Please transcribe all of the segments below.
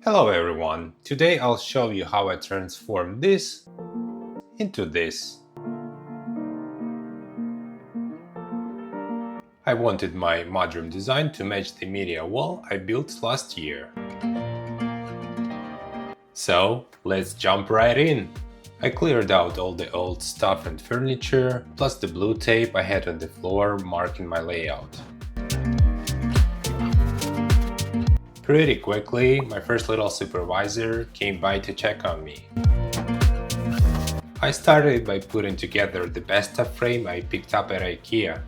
Hello everyone, today I'll show you how I transform this into this. I wanted my Mudroom design to match the media wall I built last year. So let's jump right in. I cleared out all the old stuff and furniture, plus the blue tape I had on the floor marking my layout. Pretty quickly, my first little supervisor came by to check on me. I started by putting together the Besta frame I picked up at IKEA.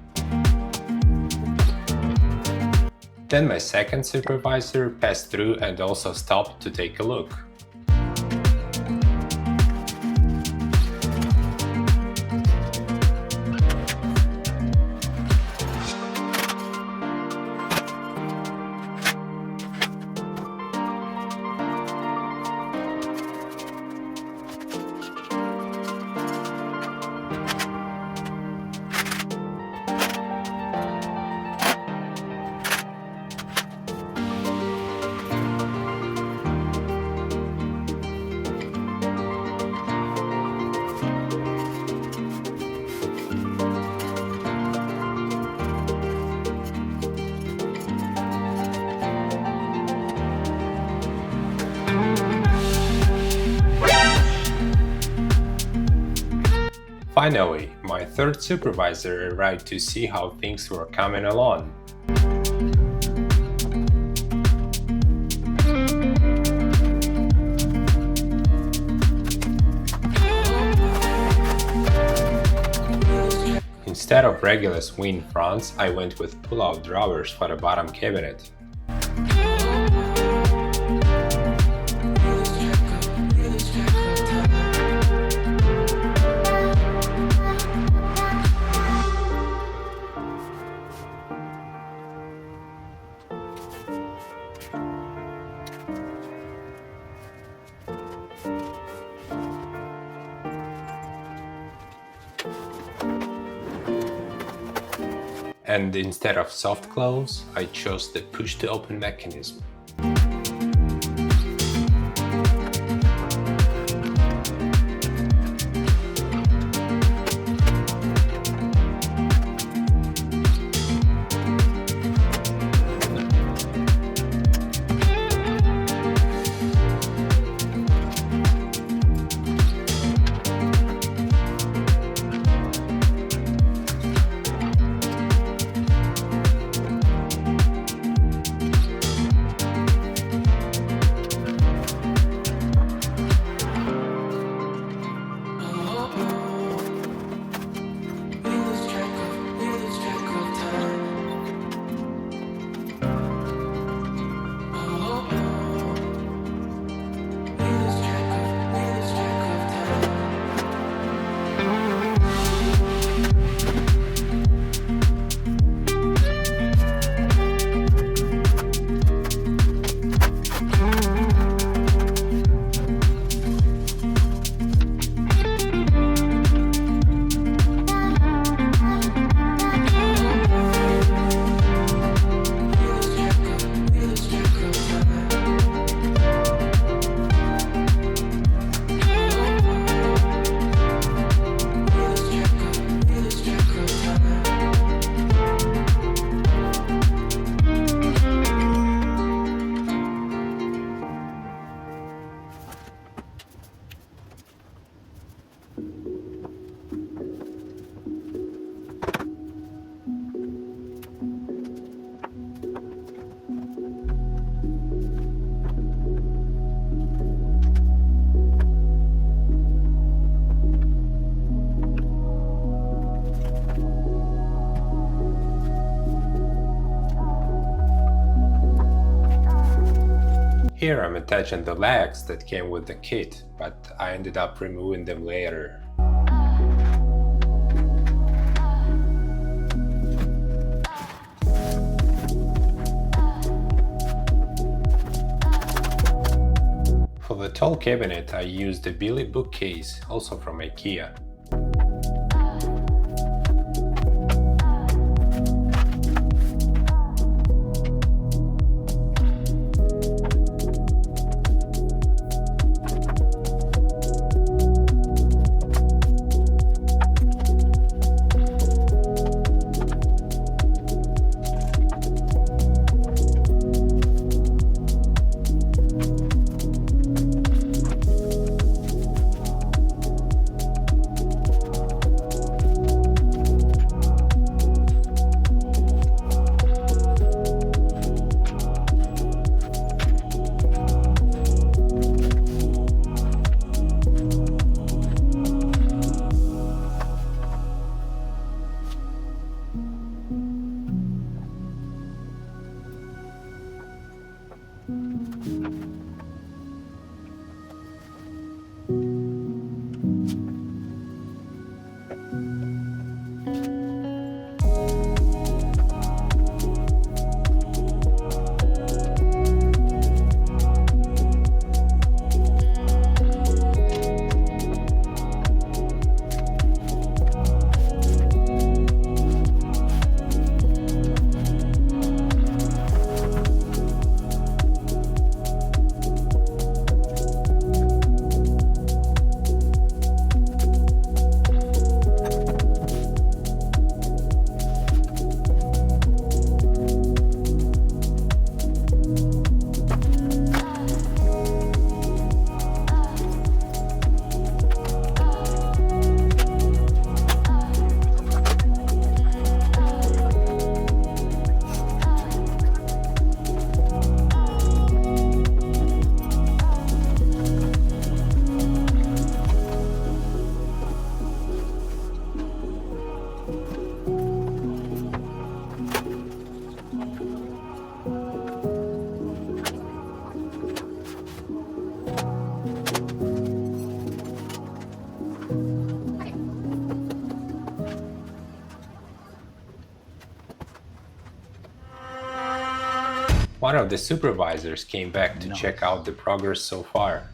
Then my second supervisor passed through and also stopped to take a look. Finally, my third supervisor arrived to see how things were coming along. Instead of regular swing fronts, I went with pull-out drawers for the bottom cabinet. And instead of soft close, I chose the push-to-open mechanism. Here I'm attaching the legs that came with the kit, but I ended up removing them later. For the tall cabinet I used a Billy bookcase, also from IKEA. One of the supervisors came back to check out the progress so far.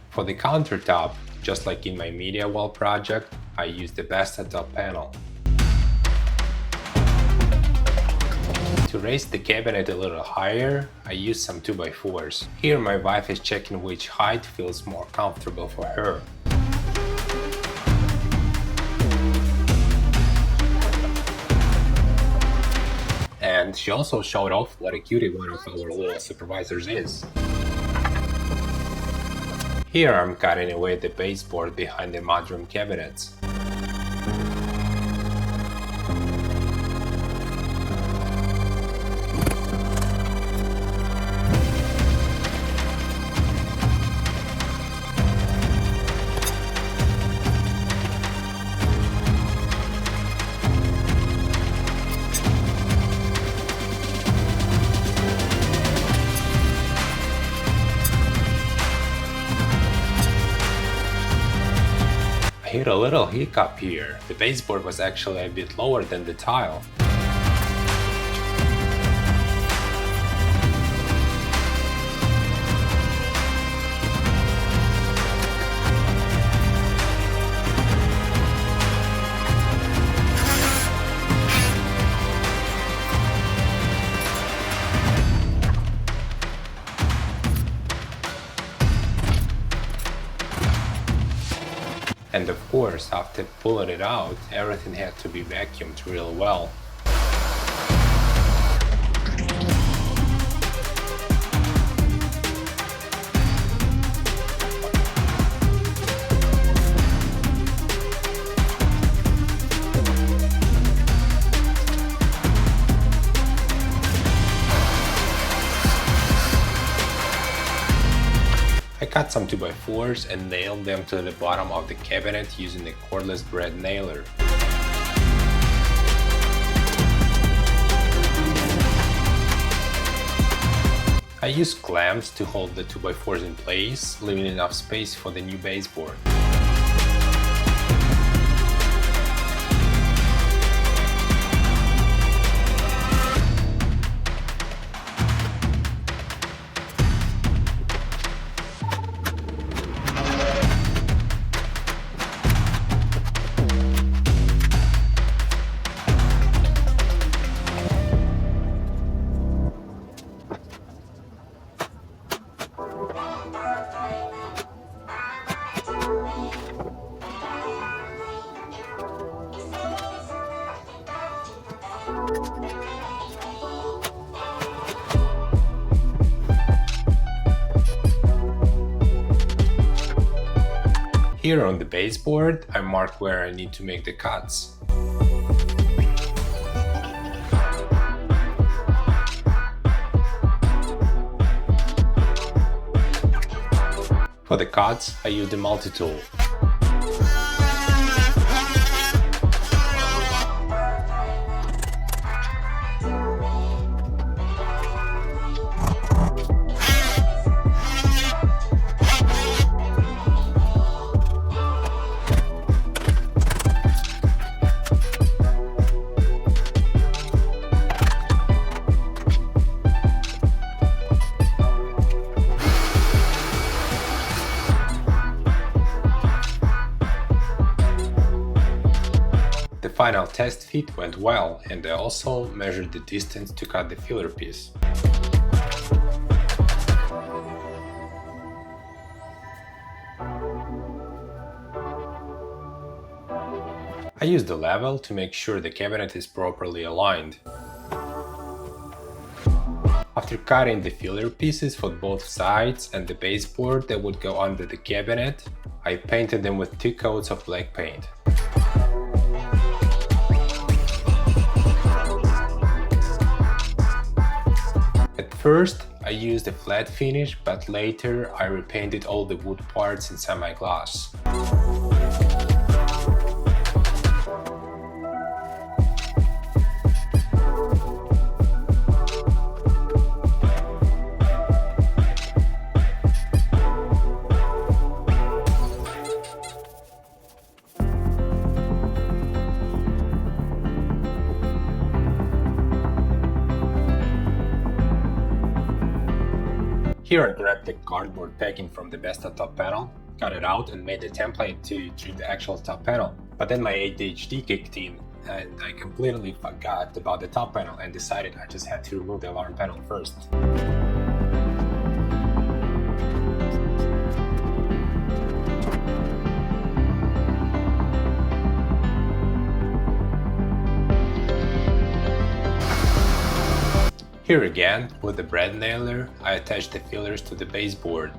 For the countertop, just like in my media wall project, I used the Baseboard panel. To raise the cabinet a little higher, I used some 2x4s. Here my wife is checking which height feels more comfortable for her. And she also showed off what a cutie one of our little supervisors is. Here I'm cutting away the baseboard behind the Mudroom cabinets. I hit a little hiccup here. The baseboard was actually a bit lower than the tile. And of course, after pulling it out, everything had to be vacuumed real well. I cut some 2x4s and nailed them to the bottom of the cabinet using a cordless brad nailer. I used clamps to hold the 2x4s in place, leaving enough space for the new baseboard. Here on the baseboard, I mark where I need to make the cuts. For the cuts, I use the multi-tool. The final test fit went well, and I also measured the distance to cut the filler piece. I used the level to make sure the cabinet is properly aligned. After cutting the filler pieces for both sides and the baseboard that would go under the cabinet, I painted them with 2 coats of black paint. At first, I used a flat finish, but later I repainted all the wood parts in semi-gloss. Here I grabbed the cardboard packing from the Besta top panel, cut it out and made a template to trim the actual top panel. But then my ADHD kicked in and I completely forgot about the top panel and decided I just had to remove the alarm panel first. Here again, with the brad nailer, I attached the fillers to the baseboard.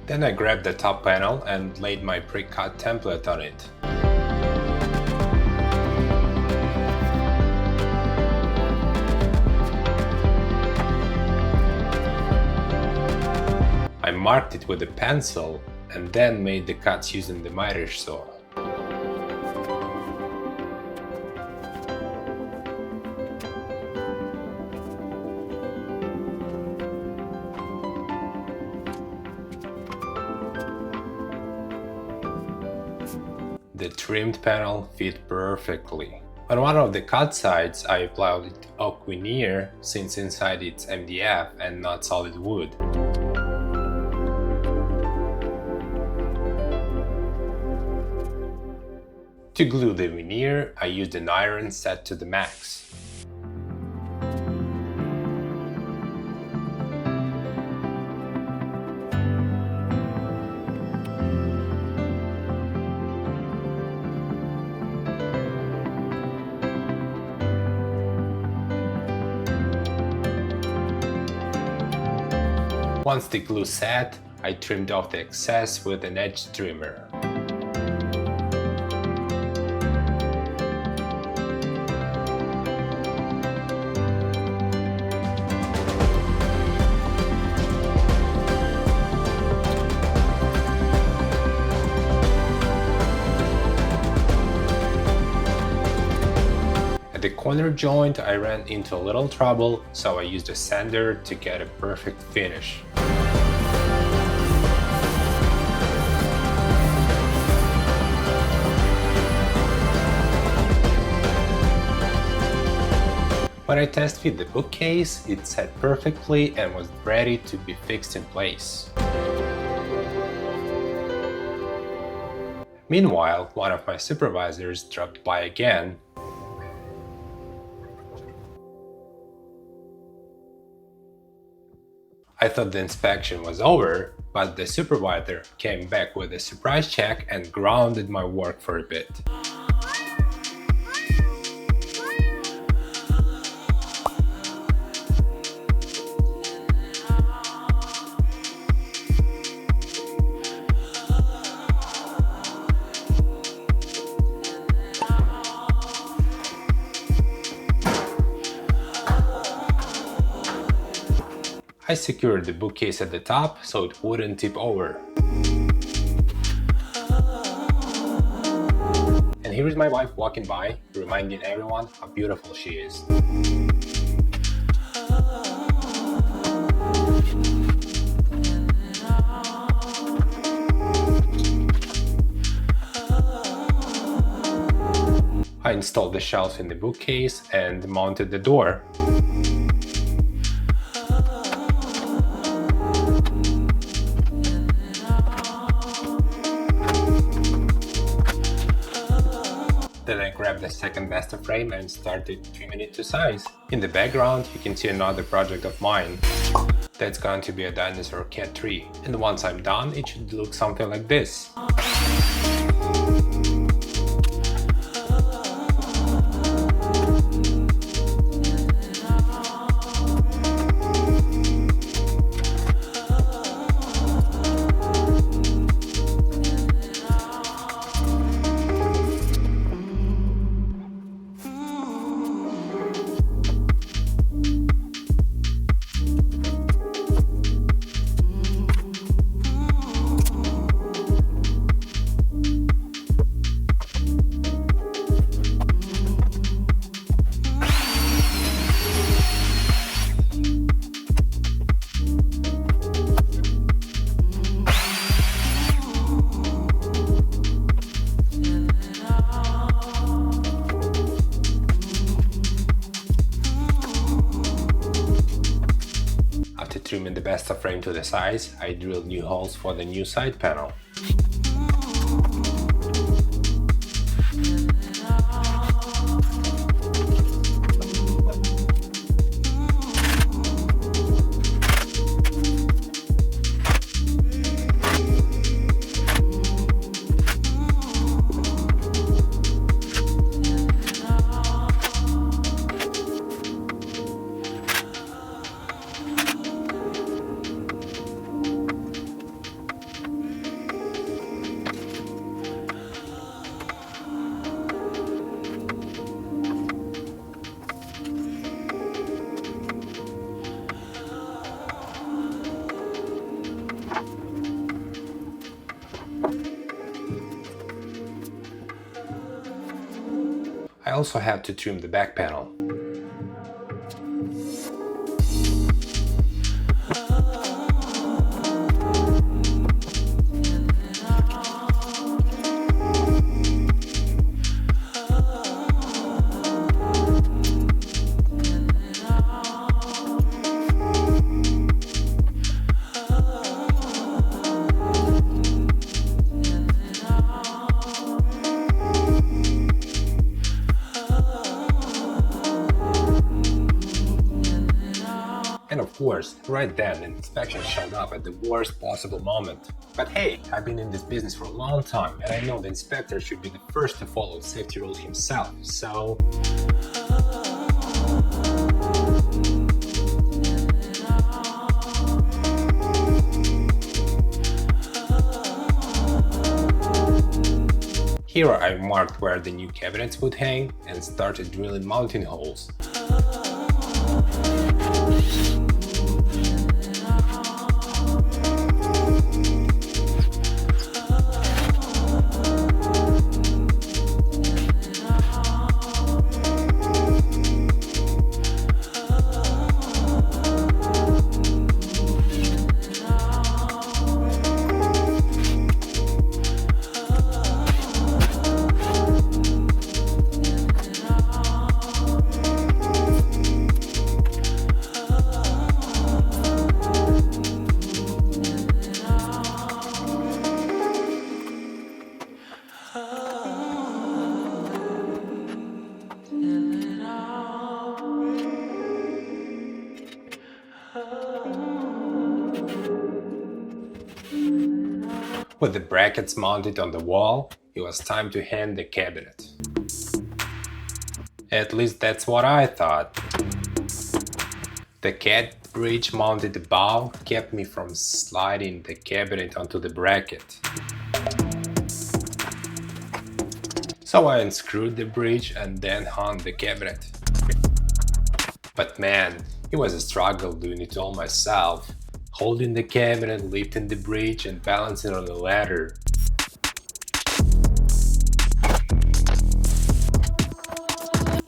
Then I grabbed the top panel and laid my pre-cut template on it. I marked it with a pencil and then made the cuts using the miter saw. The trimmed panel fit perfectly. On one of the cut sides I applied oak veneer since inside it's MDF and not solid wood. To glue the veneer, I used an iron set to the max. Once the glue set, I trimmed off the excess with an edge trimmer. At the corner joint I ran into a little trouble, so I used a sander to get a perfect finish. When I test fit the bookcase, it sat perfectly and was ready to be fixed in place. Meanwhile, one of my supervisors dropped by again. I thought the inspection was over, but the supervisor came back with a surprise check and grounded my work for a bit. I secured the bookcase at the top so it wouldn't tip over. And here is my wife walking by, reminding everyone how beautiful she is. I installed the shelf in the bookcase and mounted the door. Then I grabbed the second Besta frame and started trimming it to size. In the background you can see another project of mine. That's going to be a dinosaur cat tree. And once I'm done, it should look something like this. trimming the besta frame to the size, I drilled new holes for the new side panel. I also have to trim the back panel. And of course, right then, the inspection showed up at the worst possible moment. But hey, I've been in this business for a long time, and I know the inspector should be the first to follow safety rules himself, so... Here I marked where the new cabinets would hang and started drilling mounting holes. With the brackets mounted on the wall, it was time to hang the cabinet. At least that's what I thought. The cat bridge mounted above kept me from sliding the cabinet onto the bracket. So I unscrewed the bridge and then hung the cabinet. But man, it was a struggle doing it all myself. Holding the cabinet, lifting the bridge and balancing on the ladder.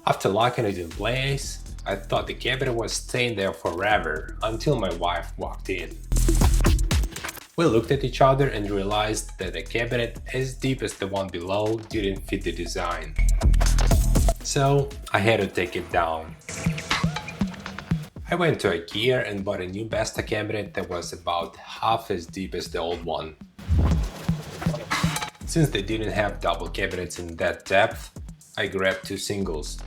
After locking it in place, I thought the cabinet was staying there forever until my wife walked in. We looked at each other and realized that the cabinet as deep as the one below didn't fit the design. So I had to take it down. I went to IKEA and bought a new Besta cabinet that was about half as deep as the old one. Since they didn't have double cabinets in that depth, I grabbed two singles.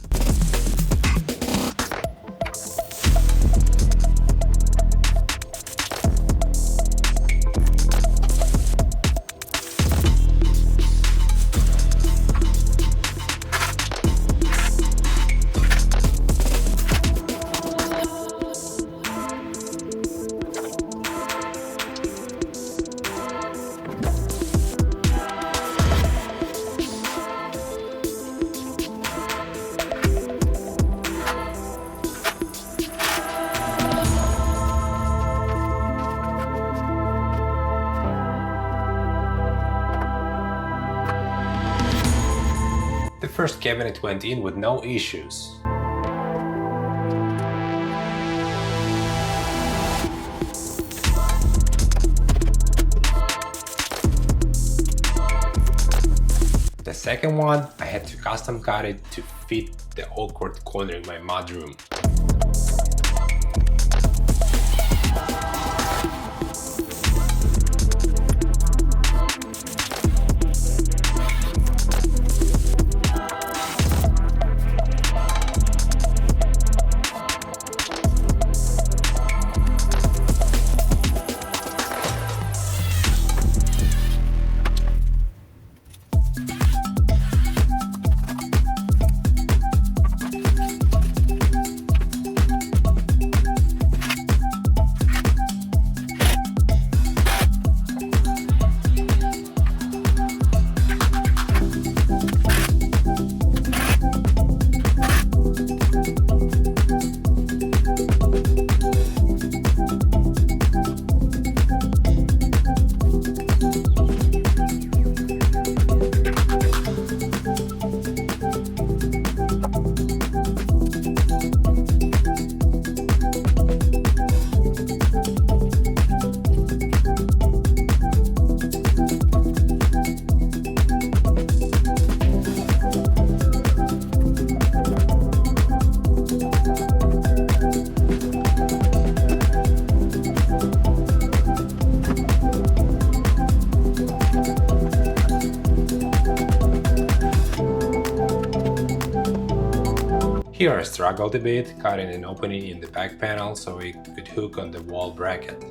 The first cabinet went in with no issues. The second one, I had to custom cut it to fit the awkward corner in my mudroom. Here I struggled a bit, cutting an opening in the back panel so it could hook on the wall bracket.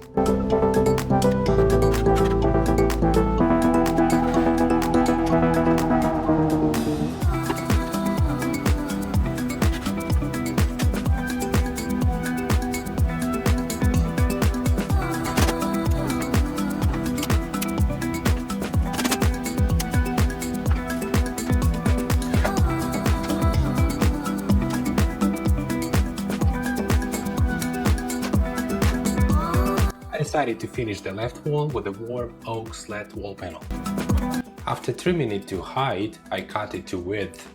I decided to finish the left wall with a warm oak slat wall panel. After trimming it to height, I cut it to width.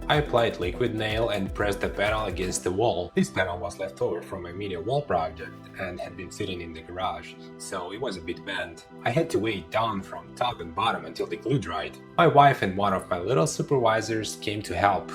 I applied liquid nail and pressed the panel against the wall. This panel was left over from my media wall project and had been sitting in the garage, so it was a bit bent. I had to weigh it down from top and bottom until the glue dried. My wife and one of my little supervisors came to help.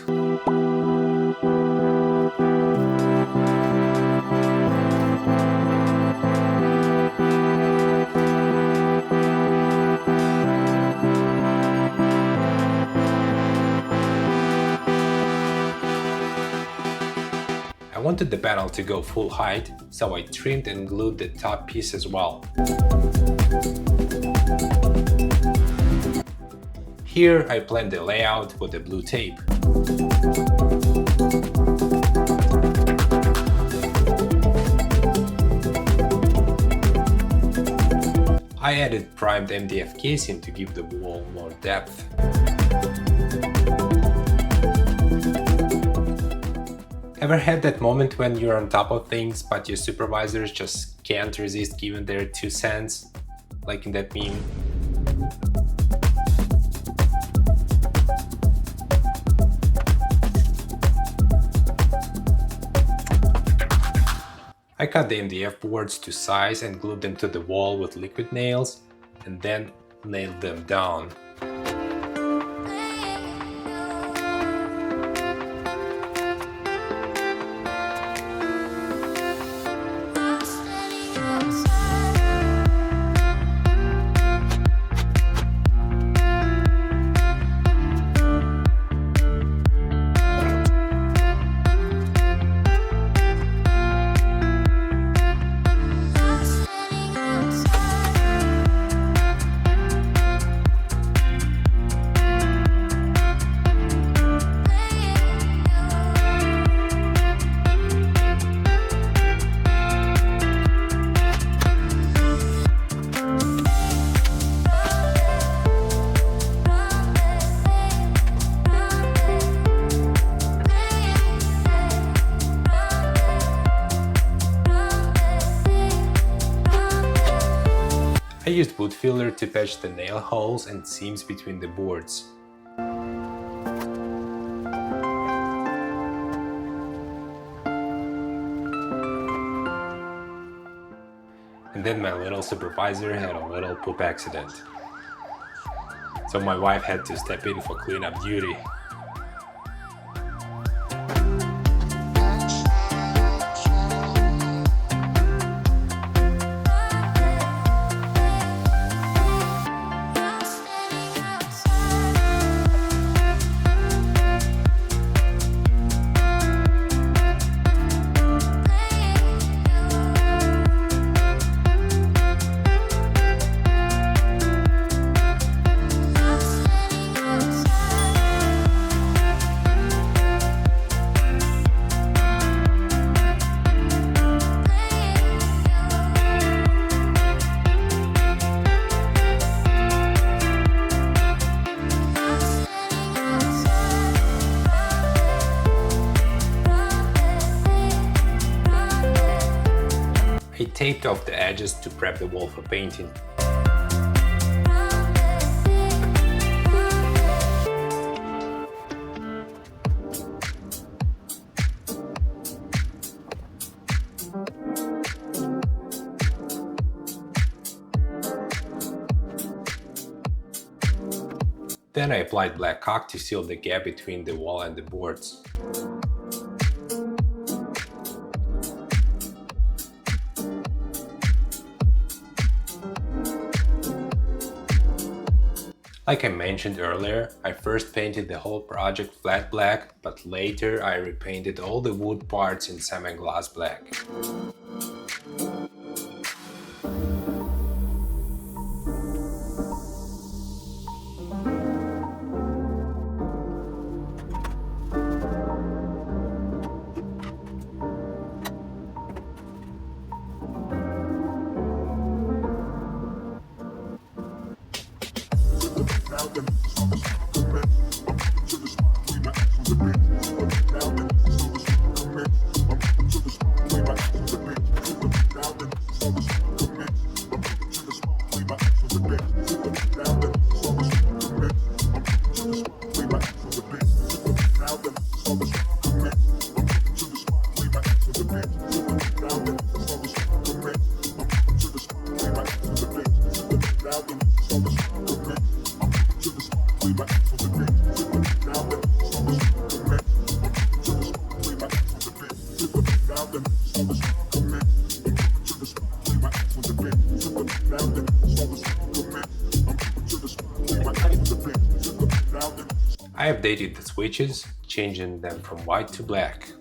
I wanted the panel to go full height, so I trimmed and glued the top piece as well. Here I planned the layout with the blue tape. I added primed MDF casing to give the wall more depth. Ever had that moment when you're on top of things but your supervisors just can't resist giving their 2 cents? Like in that meme? I cut the MDF boards to size and glued them to the wall with liquid nails and then nailed them down. I used wood filler to patch the nail holes and seams between the boards. And then my little supervisor had a little poop accident. So my wife had to step in for cleanup duty. taped off the edges to prep the wall for painting. Then I applied black caulk to seal the gap between the wall and the boards. Like I mentioned earlier, I first painted the whole project flat black, but later I repainted all the wood parts in semi-gloss black. I updated the switches, changing them from white to black.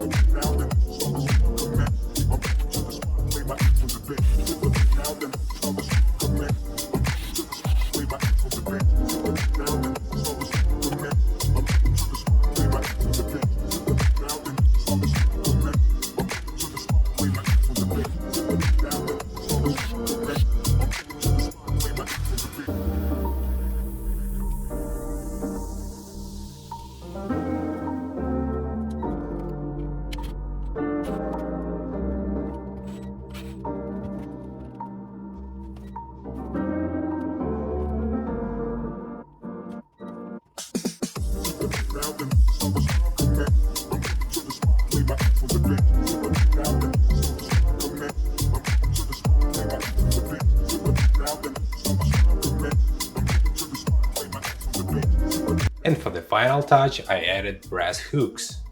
And for the final touch, I added brass hooks.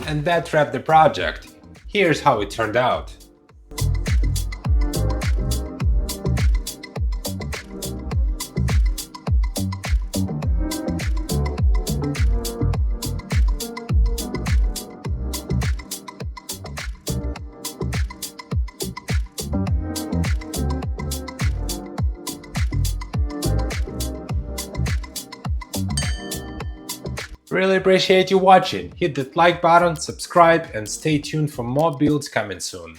And that wrapped the project. Here's how it turned out. Really appreciate you watching. Hit that like button, subscribe, and stay tuned for more builds coming soon.